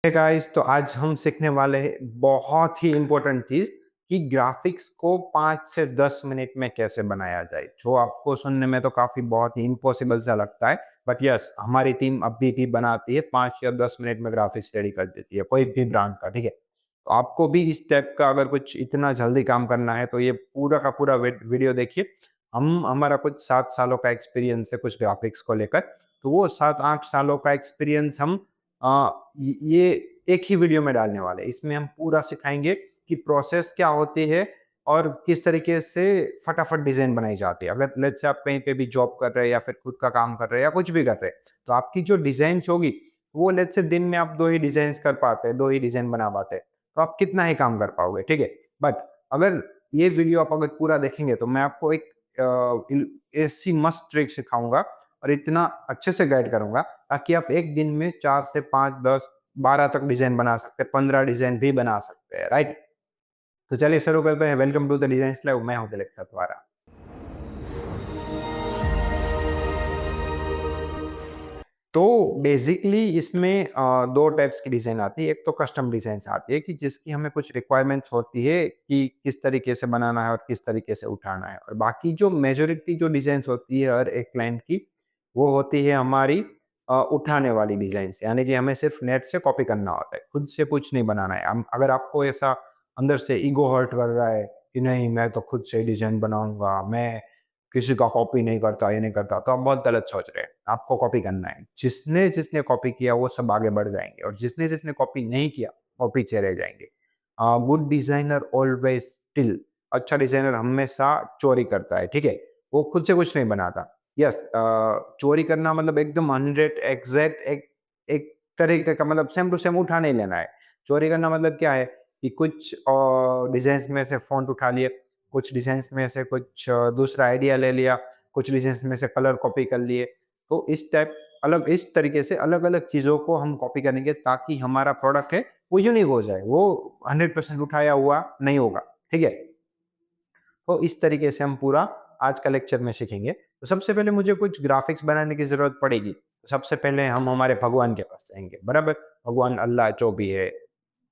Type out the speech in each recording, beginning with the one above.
Guys, तो आज हम सीखने वाले हैं बहुत ही इम्पोर्टेंट चीज कि ग्राफिक्स को 5 से 10 मिनट में कैसे बनाया जाए। जो आपको सुनने में तो काफी बहुत ही इम्पॉसिबल सा लगता है, बट यस, हमारी टीम अभी भी बनाती है। 5 या 10 मिनट में ग्राफिक्स रेडी कर देती है कोई भी ब्रांड का। ठीक है, तो आपको भी इस टाइप का अगर कुछ इतना जल्दी काम करना है तो ये पूरा का पूरा वीडियो देखिए। हम हमारा कुछ 7 सालों का एक्सपीरियंस है कुछ ग्राफिक्स को लेकर, तो वो 7-8 सालों का एक्सपीरियंस हम ये एक ही वीडियो में डालने वाले हैं। इसमें हम पूरा सिखाएँगे कि प्रोसेस क्या होती है और किस तरीके से फटाफट डिज़ाइन बनाई जाती है। अगर लेट्स से आप कहीं पे भी जॉब कर रहे हैं या फिर खुद का काम कर रहे हैं या कुछ भी कर रहे हैं, तो आपकी जो डिज़ाइन्स होगी, वो लेट्स से दिन में आप 2 ही डिज़ाइन्स कर पाते हैं, 2 ही डिज़ाइन बना पाते हैं, तो आप कितना ही काम कर पाओगे, ठीक है? बट अगर ये वीडियो आप अगर पूरा देखेंगे तो मैं आपको एक ऐसी मस्त ट्रिक सिखाऊँगा और इतना अच्छे से गाइड करूँगा ताकि आप एक दिन में 4 से 5, 10, 12 तक डिज़ाइन बना सकते हैं, 15 डिज़ाइन भी बना सकते हैं, राइट? तो चलिए शुरू करते हैं। Welcome to the designs live, मैं हूँ दिलीप सतवारा। तो बेसिकली इसमें 2 टाइप्स की डिज़ाइन आती है। एक तो कस्टम डिज़ाइन्स आती है कि जिसकी हमें कुछ रिक्वायरमेंट्स होती है कि किस तरीके से बनाना है और किस तरीके से उठाना है। और बाकी जो मेजॉरिटी जो डिज़ाइन्स होती है हर एक क्लाइंट की, वो होती है हमारी उठाने वाली डिज़ाइन्स। यानी कि हमें सिर्फ़ नेट से कॉपी करना होता है, खुद से कुछ नहीं बनाना है। हम अगर आपको ऐसा अंदर से ईगो हर्ट कर रहा है कि नहीं मैं तो खुद से डिज़ाइन बनाऊँगा, मैं किसी का कॉपी नहीं करता, ये नहीं करता, तो आप बहुत गलत सोच रहे हैं। आपको कॉपी करना है। जिसने कॉपी किया वो सब आगे बढ़ जाएँगे और जिसने कॉपी नहीं किया वो पीछे रह जाएँगे। गुड डिज़ाइनर ऑलवेज़ स्टिल, अच्छा डिज़ाइनर हमेशा चोरी करता है, ठीक है? वो खुद से कुछ नहीं बनाता। यस, चोरी करना मतलब एकदम 100 एग्ज़ैक्ट एक एक तरीके का मतलब सेम टू सेम उठा नहीं लेना है। चोरी करना मतलब क्या है कि कुछ डिज़ाइन्स में से फ़ॉन्ट उठा लिए, कुछ डिज़ाइन्स में से कुछ दूसरा आइडिया ले लिया, कुछ डिज़ाइन्स में से कलर कॉपी कर लिए। तो इस तरीके से अलग-अलग चीज़ों को हम कॉपी करेंगे ताकि हमारा प्रोडक्ट है वो यूनिक हो जाए, वो 100% उठाया हुआ नहीं होगा, ठीक है? तो इस तरीके से हम पूरा आज का लेक्चर में सीखेंगे। तो सबसे पहले मुझे कुछ ग्राफ़िक्स बनाने की ज़रूरत पड़ेगी। तो सबसे पहले हम हमारे भगवान के पास जाएँगे, बराबर? भगवान, अल्लाह जो भी है।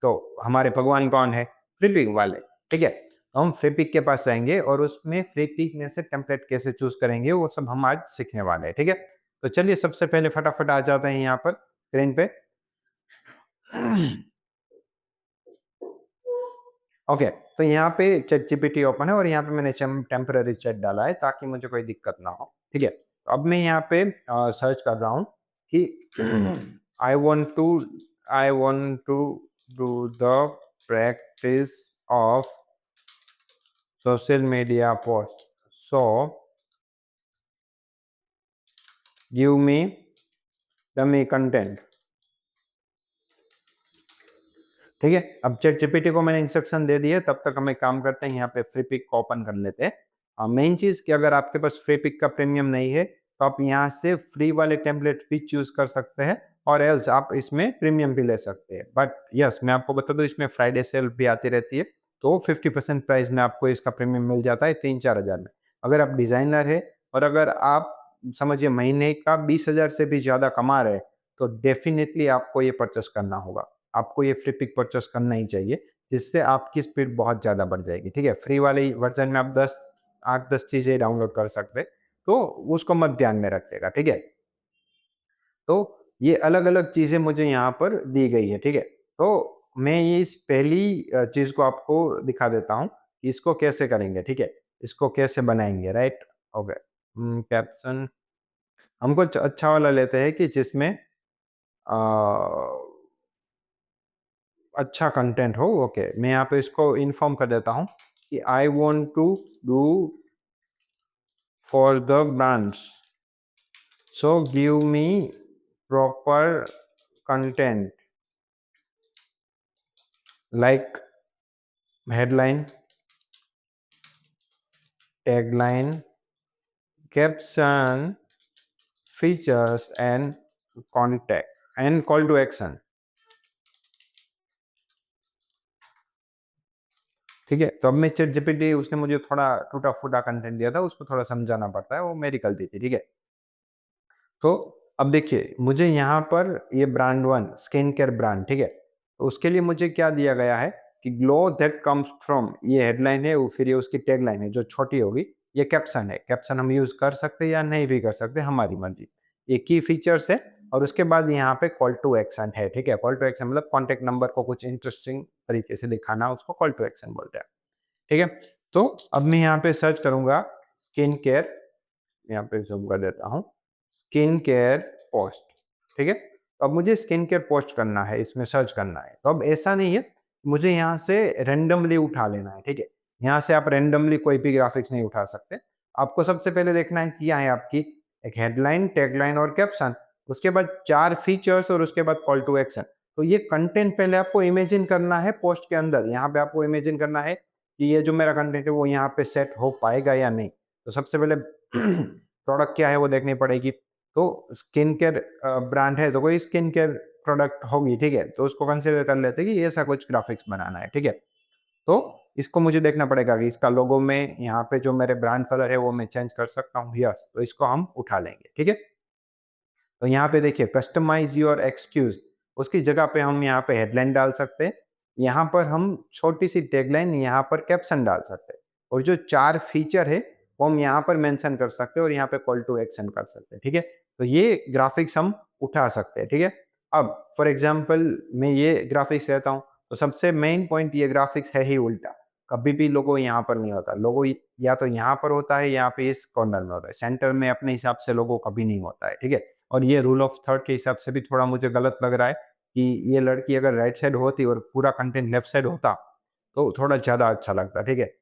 तो हमारे भगवान कौन है? फ्लिपिक वाले, ठीक है? तो हम फ्लिपिक के पास जाएँगे और उसमें फ्लिपिक में से टेम्पलेट कैसे चूज़ करेंगे वो सब हम आज सीखने वाले हैं, ठीक है? तो चलिए सबसे पहले फटाफट आ जाते हैं यहाँ पर स्क्रीन पे। ओके, तो यहाँ पे चैट जीपीटी ओपन है और यहाँ पे मैंने टेम्पररी चैट डाला है ताकि मुझे कोई दिक्कत ना हो, ठीक है? तो अब मैं यहाँ पे सर्च कर रहा हूँ कि I want to I want to do the practice of social media post, so give me dummy content. ठीक है, अब चैट जीपीटी को मैंने इंस्ट्रक्शन दे दिए, तब तक हम एक काम करते हैं, यहाँ पे फ्री पिक को ओपन कर लेते हैं। मेन चीज़ कि अगर आपके पास फ्री पिक का प्रीमियम नहीं है, तो आप यहाँ से फ्री वाले टेम्पलेट भी चूज़ कर सकते हैं और एल्स आप इसमें प्रीमियम भी ले सकते हैं। बट यस, मैं आपको बता दूँ इसमें फ्राइडे सेल भी आती रहती है, तो 50% प्राइस में आपको इसका प्रीमियम मिल जाता है 3-4 हज़ार में। अगर आप डिज़ाइनर हैं और अगर आप समझिए महीने का 20,000 से भी ज़्यादा कमा रहे हैं, तो डेफ़िनिटली आपको ये परचेज़ करना होगा। आपको ये फ्री पिक परचेस करना ही चाहिए, जिससे आपकी स्पीड बहुत ज़्यादा बढ़ जाएगी, ठीक है? फ्री वाले वर्ज़न में आप 8-10 चीज़ें डाउनलोड कर सकते हैं, तो उसको मत ध्यान में रखिएगा, ठीक है? तो ये अलग-अलग चीज़ें मुझे यहाँ पर दी गई है, ठीक है? तो मैं ये इस पहली चीज़ को आपको दिखा देता हूँ, कि इसको कैसे करेंगे, ठीक है? इसको कैसे बनाएँगे, राइट? ओके। कैप्शन हम कुछ अच्छा वाला लेते हैं कि जिसमें अ अच्छा कंटेंट हो। ओके, मैं यहाँ पे इसको इन्फॉर्म कर देता हूँ कि I want to do for the brands, so give me proper content like headline, tagline, caption, features and contact and call to action. ठीक है, तो अब मैं चैट जीपीटी, उसने मुझे थोड़ा टूटा-फूटा कंटेंट दिया था, उसको थोड़ा समझाना पड़ता है, वो मेरी गलती थी, ठीक है? तो अब देखिए, मुझे यहाँ पर ये ब्रांड 1 स्किन केयर ब्रांड, ठीक है? तो उसके लिए मुझे क्या दिया गया है कि ग्लो दैट कम्स फ्रॉम, ये हेडलाइन है, फिर ये उसकी टैगलाइन है जो छोटी होगी, ये कैप्शन है। कैप्शन हम यूज़ कर सकते हैं या नहीं भी कर सकते, हमारी मर्ज़ी। ये की फीचर्स है और उसके बाद यहाँ पे कॉल टू एक्शन है, ठीक है? कॉल टू एक्शन मतलब कॉन्टैक्ट नंबर को कुछ इंटरेस्टिंग तरीके से दिखाना, उसको कॉल टू एक्शन बोलते हैं, ठीक है? तो अब मैं यहाँ पे सर्च करूँगा स्किन केयर, यहाँ पे ज़ूम कर देता हूँ, स्किन केयर पोस्ट, ठीक है? तो अब मुझे स्किन केयर पोस्ट करना है, इसमें सर्च करना है। तो अब ऐसा नहीं है, मुझे यहाँ से रैंडमली उठा लेना है, ठीक है? यहाँ से आप रैंडमली कोई भी ग्राफिक्स नहीं उठा सकते। आपको सबसे पहले देखना है क्या है आपकी, एक हेडलाइन, टैगलाइन और कैप्शन, उसके बाद 4 फीचर्स और उसके बाद कॉल टू एक्शन। तो ये कंटेंट पहले आपको इमेजिन करना है पोस्ट के अंदर। यहाँ पे आपको इमेजिन करना है कि ये जो मेरा कंटेंट है वो यहाँ पे सेट हो पाएगा या नहीं। तो सबसे पहले प्रोडक्ट क्या है वो देखनी पड़ेगी। तो स्किन केयर ब्रांड है तो कोई स्किन केयर प्रोडक्ट होगी, ठीक है? तो उसको कंसीडर कर लेते हैं कि ऐसा कुछ ग्राफिक्स बनाना है, ठीक है? तो इसको मुझे देखना पड़ेगा कि इसका लोगो में यहाँ पे जो मेरे ब्रांड कलर है वो मैं चेंज कर सकता हूँ, यस। तो इसको हम उठा लेंगे, ठीक है? तो यहाँ पे देखिए कस्टमाइज़ योर एक्सक्यूज़, उसकी जगह पे हम यहाँ पे हेडलाइन डाल सकते हैं। यहाँ पर हम छोटी-सी टैगलाइन, यहाँ पर कैप्शन डाल सकते हैं और जो 4 फीचर है वो हम यहाँ पर मेंशन कर सकते हैं और यहाँ पे कॉल टू एक्शन कर सकते हैं, ठीक है? तो ये ग्राफिक्स हम उठा सकते हैं, ठीक है? अब फॉर एग्ज़ाम्पल मैं ये ग्राफिक्स लेता हूँ, तो सबसे मेन पॉइंट, ये ग्राफिक्स है ही उल्टा। कभी भी लोगो यहाँ पर नहीं होता। लोगो या तो यहाँ पर होता है, यहाँ पे इस कॉर्नर में होता है। सेंटर में अपने हिसाब से लोगो कभी नहीं होता है, ठीक है? और ये रूल ऑफ थर्ड के हिसाब से भी थोड़ा मुझे गलत लग रहा है कि ये लड़की अगर राइट साइड होती और पूरा कंटेंट लेफ्ट साइड होता, तो थोड़ा ज़्यादा अच्छा लगता, ठीक है?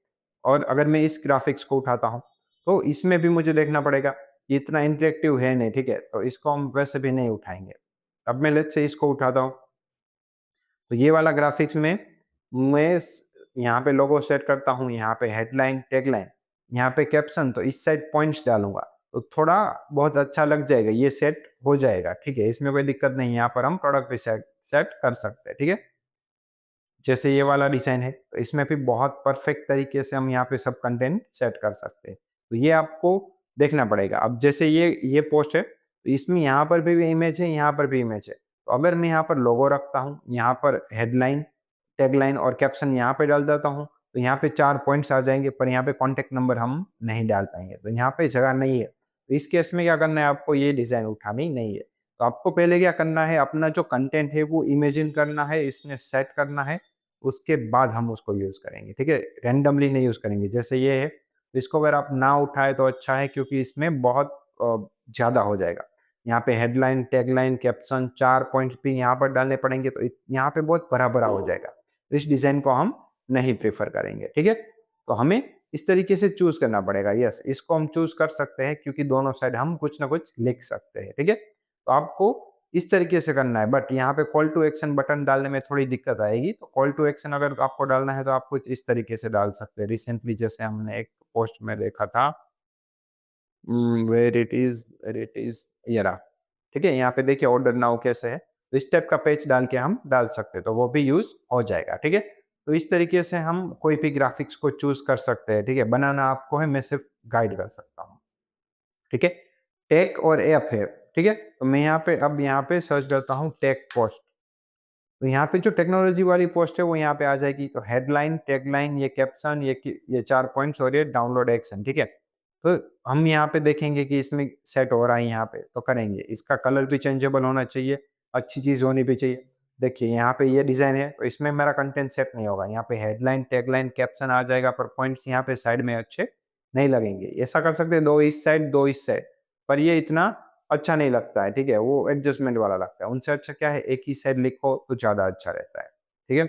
और अगर मैं इस ग्राफिक्स को उठाता हूँ, तो इसमें भी मुझे देखना पड़ेगा, ये इतना इंटरेक्टिव है नहीं, ठीक है? तो इसको हम वैसे भी नहीं उठाएँगे। अब मैं लेट्स से इसको उठाता हूँ, तो ये वाला ग्राफिक्स में मैं यहाँ पे लोगो सेट करता हूँ, यहाँ पे हेडलाइन, टैगलाइन, यहाँ पे कैप्शन, तो इस साइड पॉइंट्स डालूँगा, तो थोड़ा बहुत अच्छा लग जाएगा, ये सेट हो जाएगा, ठीक है? इसमें कोई दिक्कत नहीं है, यहाँ पर हम प्रोडक्ट भी सेट सेट कर सकते हैं, ठीक है? जैसे ये वाला डिज़ाइन है, तो इसमें भी बहुत परफेक्ट तरीके से हम यहाँ पे सब कंटेंट सेट कर सकते हैं। तो ये आपको देखना पड़ेगा। अब जैसे ये पोस्ट है, तो इसमें यहाँ पर भी इमेज है, यहाँ पर भी इमेज है। तो अगर मैं यहाँ पर लोगो रखता हूँ, यहाँ पर हेडलाइन, टैगलाइन और कैप्शन यहाँ पे डाल देता हूँ, तो यहाँ पे 4 पॉइंट्स आ जाएँगे, पर यहाँ पे कॉन्टैक्ट नंबर हम नहीं डाल पाएँगे, तो यहाँ पे जगह नहीं है। तो इस केस में क्या करना है आपको, ये डिज़ाइन उठानी नहीं है। तो आपको पहले क्या करना है, अपना जो कंटेंट है वो इमेजिन करना है, इसमें सेट करना है, उसके बाद हम उसको यूज़ करेंगे, ठीक है? रैंडमली नहीं यूज़ करेंगे। जैसे ये है, तो इसको अगर आप ना उठाएँ तो अच्छा है, क्योंकि इसमें बहुत ज़्यादा हो जाएगा। यहाँ पे हेडलाइन, टैगलाइन, कैप्शन 4 पॉइंट्स भी यहाँ पर डालने पड़ेंगे, तो यहाँ पे बहुत भरा-भरा हो जाएगा। तो इस डिज़ाइन को हम नहीं प्रेफ़र करेंगे, ठीक है? तो हमें इस तरीके से चूज़ करना पड़ेगा। यस, इसको हम चूज़ कर सकते हैं क्योंकि दोनों साइड हम कुछ ना कुछ लिख सकते हैं, ठीक है? तो आपको इस तरीके से करना है, बट यहाँ पे कॉल टू एक्शन बटन डालने में थोड़ी दिक्कत आएगी। तो कॉल टू एक्शन अगर आपको डालना है तो आप कुछ इस तरीके से डाल सकते हैं। रिसेंटली जैसे हमने एक पोस्ट में देखा था, वेयर इट इज़ ये रहा। ठीक है? यहाँ पे देखिए ऑर्डर नाउ कैसे है। तो इस टाइप का पेज डाल के हम डाल सकते हैं, तो वो भी यूज़ हो जाएगा। ठीक है? तो इस तरीके से हम कोई भी ग्राफिक्स को चूज़ कर सकते हैं। ठीक है? बनाना आपको है, मैं सिर्फ गाइड कर सकता हूँ। ठीक है? टेक और ऐप है। ठीक है? तो मैं यहाँ पे सर्च करता हूँ टेक पोस्ट। तो यहाँ पे जो टेक्नोलॉजी वाली पोस्ट है वो यहाँ पे आ जाएगी। तो हेडलाइन, टैगलाइन, ये कैप्शन, ये 4 पॉइंट्स और ये डाउनलोड एक्शन, ठीक है? तो हम यहाँ पे देखेंगे कि इसमें सेट हो रहा है यहाँ पे, तो करेंगे। इसका कलर भी चेंजेबल होना चाहिए, अच्छी चीज़ होनी भी चाहिए। देखिए यहाँ पे ये डिज़ाइन है, तो इसमें मेरा कंटेंट सेट नहीं होगा। यहाँ पे हेडलाइन, टैगलाइन, कैप्शन आ जाएगा, पर पॉइंट्स यहाँ पे साइड में अच्छे नहीं लगेंगे। ऐसा कर सकते हैं 2 इस साइड, 2 इस साइड, पर ये इतना अच्छा नहीं लगता है, ठीक है? वो एडजस्टमेंट वाला लगता है। उनसे अच्छा क्या है, एक ही साइड लिखो तो ज़्यादा अच्छा रहता है, ठीक है?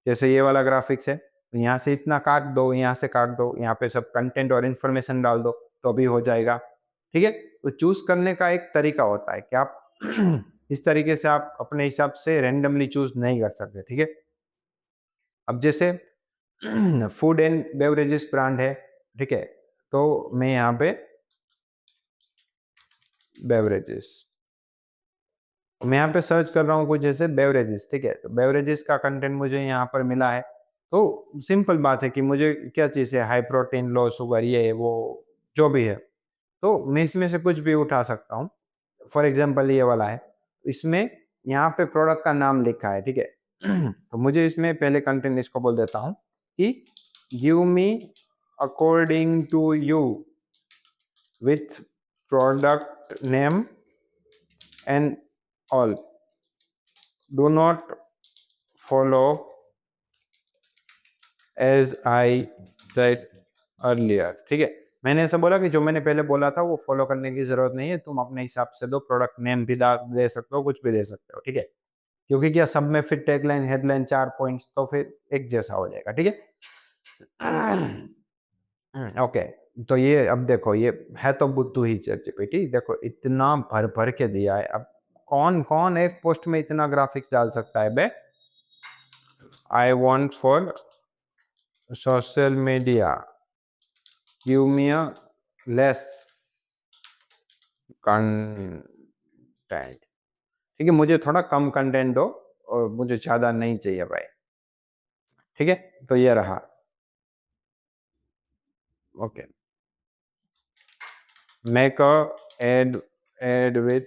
जैसे ये वाला ग्राफिक्स है, तो यहाँ से इतना काट दो, यहाँ से काट दो, यहाँ पे सब कंटेंट और इन्फॉर्मेशन डाल दो, तो भी हो जाएगा, ठीक है? तो चूज़ करने का एक तरीका होता है कि आप इस तरीके से आप अपने हिसाब से रैंडमली चूज़ नहीं कर सकते, ठीक है? अब जैसे फूड एंड बेवरेजेस ब्रांड है, ठीक है? तो मैं यहाँ पे बेवरेजेस, मैं यहाँ पे सर्च कर रहा हूँ कुछ जैसे बेवरेजेस, ठीक है? तो बेवरेजेस का कंटेंट मुझे यहाँ पर मिला है। तो सिंपल बात है कि मुझे क्या चीज़ है, हाई प्रोटीन, लो शुगर, ये वो जो भी है, तो मैं इसमें से कुछ भी उठा सकता हूँ। फॉर एग्ज़ाम्पल ये वाला है, इसमें यहाँ पे प्रोडक्ट का नाम लिखा है, ठीक है? तो मुझे इसमें पहले कंटेंट इसको बोल देता हूँ कि give me according to you with product name and all, do not follow as I said earlier. ठीक है, मैंने ऐसा बोला कि जो मैंने पहले बोला था वो फॉलो करने की जरूरत नहीं है, तुम अपने हिसाब से दो, प्रोडक्ट नेम भी दे सकते हो, कुछ भी दे सकते हो। ठीक है, क्योंकि क्या सब में फिर टैगलाइन हेडलाइन 4 पॉइंट्स तो फिर एक जैसा हो जाएगा। ठीक है, ओके। तो ये अब देखो, ये है तो बुद्धू ही चैटजीपीटी, देखो इतना भर भर के दिया है। अब कौन कौन एक पोस्ट में इतना ग्राफिक्स डाल सकता है बे? I want for social media, give me a less content. ठीक है, मुझे थोड़ा कम कंटेंट दो और मुझे ज्यादा नहीं चाहिए भाई। ठीक है, तो ये रहा। Okay, make a ad with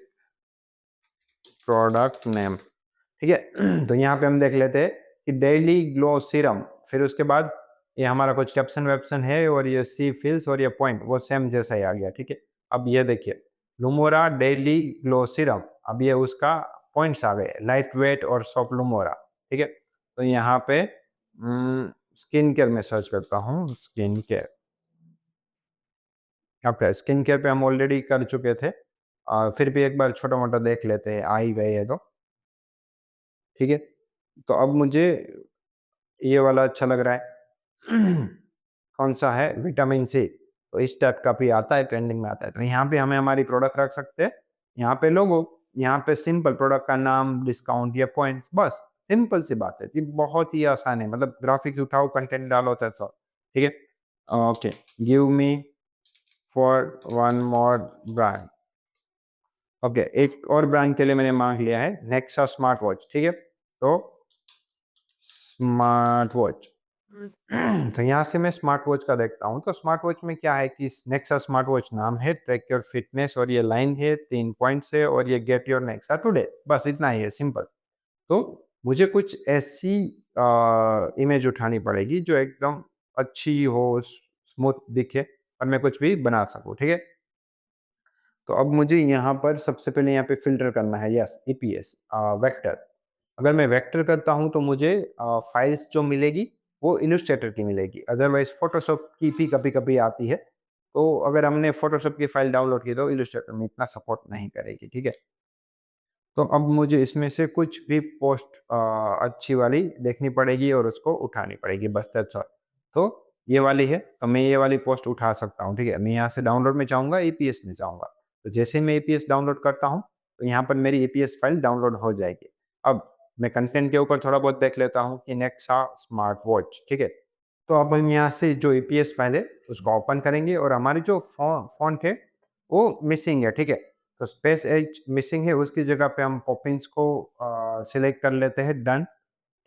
product name. ठीक है, तो यहाँ पे हम देख लेते हैं कि डेली ग्लो सीरम, फिर उसके बाद ये हमारा कुछ कैप्शन वेप्शन है, और ये सी फिल्स और ये पॉइंट वो सेम जैसा ही आ गया। ठीक है, अब ये देखिए लुमोरा डेली ग्लो सीरम, अब ये उसका पॉइंट्स आ गए, लाइट वेट और सॉफ्ट लुमोरा। ठीक है, तो यहाँ पे स्किन केयर में सर्च करता हूँ, skin care. Okay, skin care पे हम ऑलरेडी कर चुके थे, फिर भी एक बार छोटा मोटा देख लेते हैं, आ ही गए है तो। ठीक है, तो अब मुझे ये वाला अच्छा लग रहा है। कौन सा है? Vitamin C. तो इस टाइप का भी आता है, ट्रेंडिंग में आता है, तो यहाँ पे हमें हमारी प्रोडक्ट रख सकते हैं। यहाँ पे लोगो, यहाँ पे सिंपल प्रोडक्ट का नाम, डिस्काउंट या पॉइंट्स, बस सिंपल सी बात है, ये बहुत ही आसान है। मतलब ग्राफिक्स उठाओ, कंटेंट डालो, दैट्स ऑल। ठीक है, okay, give me for one more brand. Okay, एक और ब्रांड के लिए मैंने मांग लिया है, नेक्सा स्मार्ट वॉच। ठीक है, तो स्मार्ट वॉच। तो यहाँ से मैं स्मार्ट वॉच का देखता हूँ, तो स्मार्ट वॉच में क्या है कि नेक्सा स्मार्ट वॉच नाम है, ट्रैक योर फिटनेस, और ये लाइन है, 3 पॉइंट्स है, और ये गेट योर नेक्सा टुडे, बस इतना ही है, सिंपल। तो मुझे कुछ ऐसी इमेज उठानी पड़ेगी जो एकदम अच्छी हो, स्मूथ दिखे, और मैं कुछ भी बना सकूँ। ठीक है, तो अब मुझे यहाँ पर सबसे पहले यहाँ पे फ़िल्टर करना है, यस, ईपीएस वेक्टर। अगर मैं वेक्टर करता हूँ तो मुझे फाइल्स जो मिलेगी वो इलस्ट्रेटर की मिलेगी, अदरवाइज़ फ़ोटोशॉप की भी कभी-कभी आती है। तो अगर हमने फ़ोटोशॉप की फ़ाइल डाउनलोड की तो इलस्ट्रेटर में इतना सपोर्ट नहीं करेगी, ठीक है? तो अब मुझे इसमें से कुछ भी पोस्ट अच्छी वाली देखनी पड़ेगी और उसको उठानी पड़ेगी, बस दैट्स ऑल। तो ये वाली है, तो मैं ये वाली पोस्ट उठा सकता हूँ, ठीक है? मैं यहाँ से डाउनलोड में जाऊँगा, एपीएस में जाऊँगा। तो जैसे ही मैं एपीएस डाउनलोड करता हूँ, तो यहाँ पर मेरी एपीएस फाइल डाउनलोड हो जाएगी। अब मैं कंटेंट के ऊपर थोड़ा बहुत देख लेता हूँ कि नेक्सा स्मार्ट वॉच, ठीक है? तो अब हम यहाँ से जो एपीएस फाइल है, उसको ओपन करेंगे, और हमारी जो फ़ॉन्ट है, वो मिसिंग है, ठीक है? तो स्पेस एज मिसिंग है, उसकी जगह पे हम पॉपिंस को सिलेक्ट कर लेते हैं, डन।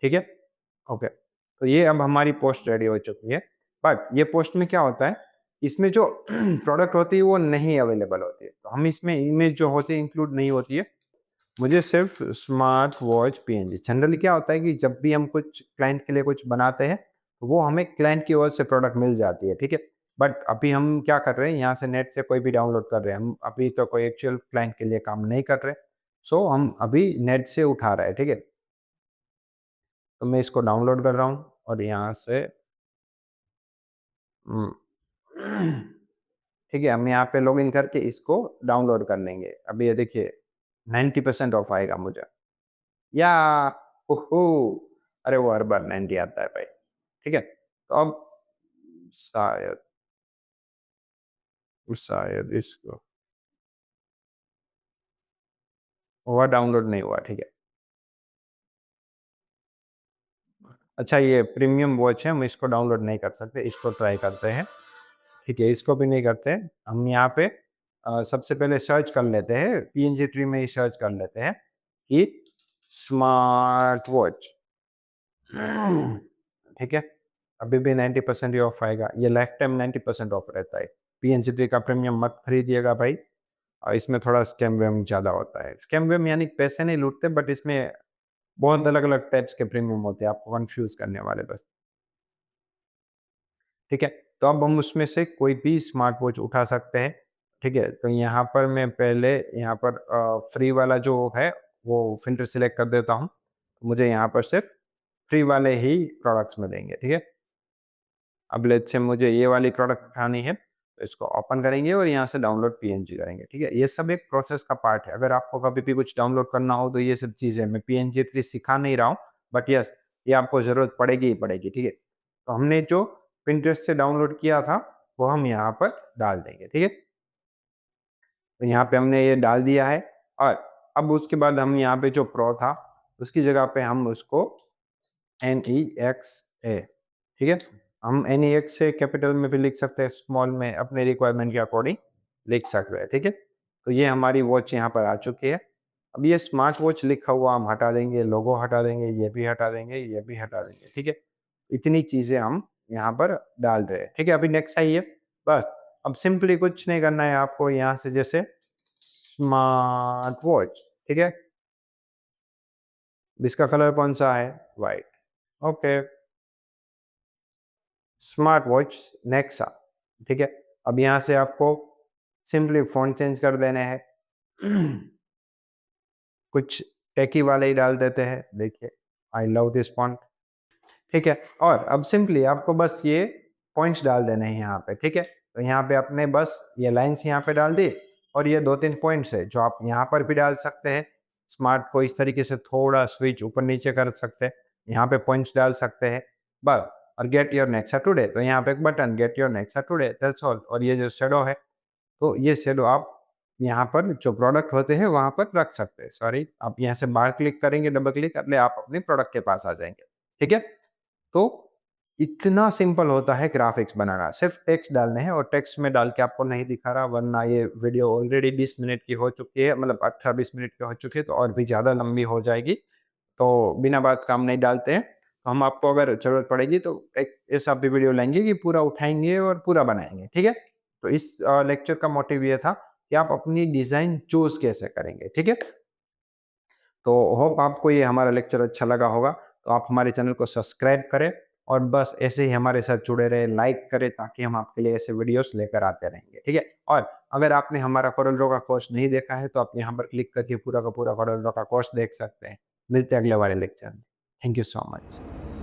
ठीक है, ओके। तो ये अब हमारी पोस्ट रेडी हो चुकी है, बट ये पोस्ट में क्या होता है, इसमें जो प्रोडक्ट होती है वो नहीं अवेलेबल होती है, तो हम इसमें इमेज जो होती है इंक्लूड नहीं होती है। मुझे सिर्फ स्मार्ट वॉच पीएनजी, जनरली क्या होता है कि जब भी हम कुछ क्लाइंट के लिए कुछ बनाते हैं, तो वो हमें क्लाइंट की ओर से प्रोडक्ट मिल जाती है, ठीक है। बट अभी हम क्या कर रहे हैं, यहाँ से नेट से कोई भी डाउनलोड कर रहे हैं, हम अभी तो कोई एक्चुअल क्लाइंट के लिए काम नहीं कर रहे, सो हम अभी नेट से उठा रहे हैं, ठीक है। तो मैं इसको डाउनलोड कर रहा हूँ, और यहाँ से हम्म, ठीक है, हम यहाँ पे लॉग इन करके इसको डाउनलोड कर लेंगे। अभी ये देखिए 90% ऑफ आएगा मुझे, या ओहो! अरे वो हर बार 90 आता है भाई, ठीक है? तो अब शायद शायद इसको हुआ, डाउनलोड नहीं हुआ, ठीक है। अच्छा, ये प्रीमियम वॉच है, हम इसको डाउनलोड नहीं कर सकते, इसको ट्राई करते हैं, ठीक है, इसको भी नहीं करते हैं। हम यहाँ पे सबसे पहले सर्च कर लेते हैं, पीएनजी ट्री में ही सर्च कर लेते हैं कि स्मार्ट वॉच, ठीक है? अभी भी 90% ही ऑफ आएगा, ये लाइफ टाइम 90% ऑफ रहता है। पीएनजी का प्रीमियम मत खरीदिएगा भाई, और इसमें थोड़ा स्कैम वैम ज़्यादा होता है। स्कैम वैम यानी पैसे नहीं लूटते, बट इसमें बहुत अलग-अलग टाइप्स के प्रीमियम होते हैं, आपको कन्फ्यूज़ करने वाले बस। ठीक है? तो अब हम उसमें से कोई भी स्मार्ट वॉच उठा सकते हैं, ठीक है? तो यहाँ पर मैं पहले यहाँ पर फ्री वाला जो है, वो फ़िल्टर सिलेक्ट कर देता हूँ। मुझे यहाँ पर सिर्फ़ फ्री वाले ही प्रोडक्ट्स मिलेंगे, ठीक है? अब लेट्स से मुझे ये वाली प्रोडक्ट उठानी है, तो इसको ओपन करेंगे और यहाँ से डाउनलोड पीएनजी करेंगे, ठीक है? ये सब एक प्रोसेस का पार्ट है। अगर आपको कभी भी कुछ डाउनलोड करना हो तो ये सब चीज़ें मैं पीएनजी इतनी सिखा नहीं रहा हूँ, बट यस, ये आपको ज़रूरत पड़ेगी ही पड़ेगी, ठीक है? तो हमने जो पिंटरेस्ट से डाउनलोड किया था, वो हम यहाँ पर डाल देंगे, ठीक है? तो यहाँ पे हमने ये डाल दिया है और अब उसके बाद हम यहाँ पे जो प्रो था, उसकी जगह पे हम उसको NEXA, ठीक है? हम NEXA कैपिटल में भी लिख सकते हैं, स्मॉल में अपने रिक्वायरमेंट के अकॉर्डिंग लिख सकते हैं, ठीक है? तो ये हमारी वॉच यहाँ पर आ चुकी है। अब ये स्मार्ट वॉच लिखा हुआ हम हटा देंगे, लोगो हटा देंगे, ये भी हटा देंगे, ये भी हटा देंगे, ठीक है? इतनी चीज़ें हम यहाँ पर डाल दे रहे हैं, ठीक है? अभी नेक्स्ट आइए, बस अब सिंपली कुछ नहीं करना है आपको, यहाँ से जैसे स्मार्ट वॉच, ठीक है? इसका कलर कौन-सा है? White, okay. Smart watch Nexa, ठीक है? अब यहाँ से आपको सिंपली फ़ॉन्ट चेंज कर देने हैं। कुछ टेकी वाले ही डाल देते हैं, देखिए, आई लव दिस फ़ॉन्ट, ठीक है? और अब सिंपली आपको बस ये पॉइंट्स डाल देने हैं यहाँ पे, ठीक है? तो यहाँ पे आपने बस ये लाइन्स यहाँ पे डाल दी और ये 2-3 पॉइंट्स है जो आप यहाँ पर भी डाल सकते हैं। स्मार्ट को इस तरीके से थोड़ा स्विच ऊपर-नीचे कर सकते हैं। यहाँ पे पॉइंट्स डाल सकते हैं, बस। और गेट योर नेक्सा टुडे, तो यहाँ पे एक button get your Nexa today, that's all. और ये जो शैडो है, तो ये शैडो आप यहाँ पर जो प्रोडक्ट होते हैं वहाँ पर रख सकते हैं। सॉरी, आप यहाँ से बाहर क्लिक करेंगे, डबल क्लिक करले आप अपने प्रोडक्ट के पास आ जाएँगे, ठीक है? तो इतना सिंपल होता है ग्राफ़िक्स बनाना, सिर्फ़ टेक्स्ट डालने हैं और टेक्स्ट में डाल के आपको नहीं दिखा रहा, वरना ये वीडियो ऑलरेडी 20 मिनट की हो चुकी है, मतलब 18-20 मिनट की हो चुकी है, तो और भी ज़्यादा लंबी हो जाएगी। तो बिना बात काम नहीं डालते हैं। तो हम आपको अगर ज़रूरत पड़ेगी तो एक ऐसा भी वीडियो लाएँगे कि पूरा उठाएँगे और पूरा बनाएँगे, ठीक है? तो इस लेक्चर का मोटिव ये था कि आप अपनी डिज़ाइन चूज़ कैसे करेंगे, ठीक है? तो होप आपको ये हमारा लेक्चर अच्छा लगा होगा। तो आप हमारे चैनल को सब्सक्राइब करें और बस ऐसे ही हमारे साथ जुड़े रहें, लाइक करें ताकि हम आपके लिए ऐसे वीडियोस लेकर आते रहेंगे, ठीक है? और अगर आपने हमारा कोरल ड्रॉ का कोर्स नहीं देखा है तो आप यहाँ पर क्लिक करके पूरा का पूरा कोरल ड्रॉ का कोर्स देख सकते हैं। मिलते हैं अगले वाले लेक्चर में। Thank you so much.